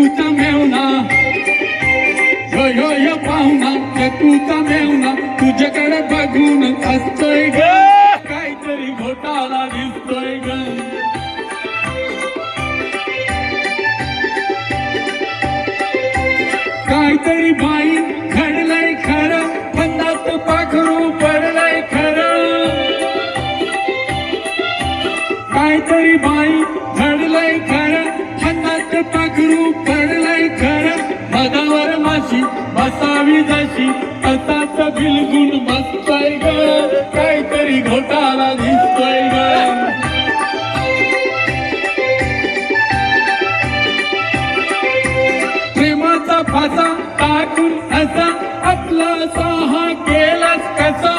चकूचा मेवना यो पाहुणा चकूचा मेवना तुझ्याकडे बघून हसतोय ग काहीतरी घोटाळा दिसतोय ग काहीतरी बाई घडलंय खरं फंदात पाखरू पडलंय खरं काहीतरी बाई घडलंय खरं फंदात पाखरू पडलंय खरं मधावर माशी बसावी जशी असाच बिलगुन बसतोय ग काहीतरी घोटाळा दिसतोय ग प्रेमाचा फासा टाकून असा आपला साहा केलास कसा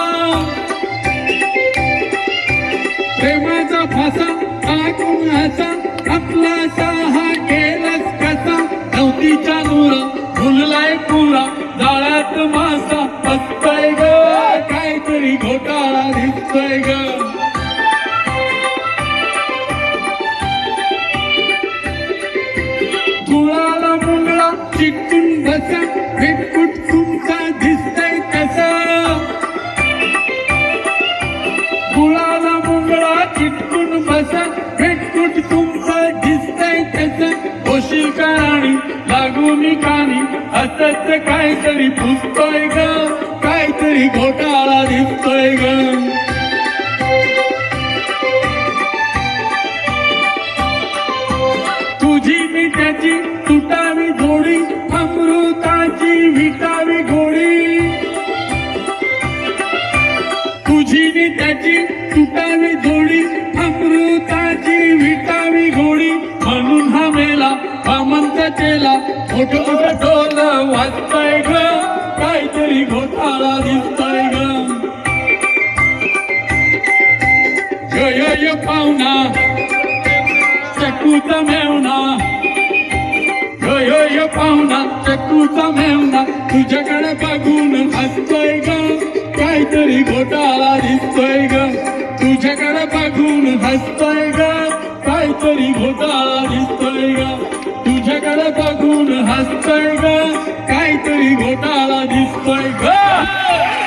प्रेमाचा फासा टाकून असा आपला साहा केलास कसा नवतीच्या नूर फुललाय पुरा जाळ्यात मासा बसतोय ग काहीतरी घोटाळा दिसतोय ग गुळाला मुंगळा चिटकून बसा भेटकुट तुमचा दिसतंय कसा गुळाला मुंगळा चिटकून बसा भेटकुट तुमचा दिसतंय कसा होशील का राणी लागू मी कानी असंच काहीतरी पुसतोय ग काहीतरी घोटाळा दिसतोय ग तुझी मी त्याची तुटावी जोडी अमृताची विटावी घोडी तुझी मी त्याची तुटावी जोडी अमृताची विटावी घोडी म्हणून हा मेला हा मंत चेला मोठ ढोल वाजतोय ग काहीतरी घोटाळा दिसतोय ग य पाहुणा चकूचा मेवना यो पाहुणा चकूचा मेवना तुझ्याकडे बघून हसतोय ग काहीतरी घोटाळा दिसतोय ग तुझ्याकडे बघून हसतोय ग काहीतरी घोटाळा दिसतोय ग तुझ्याकडे बघून हसतोय ग काहीतरी घोटाळा दिसतोय ग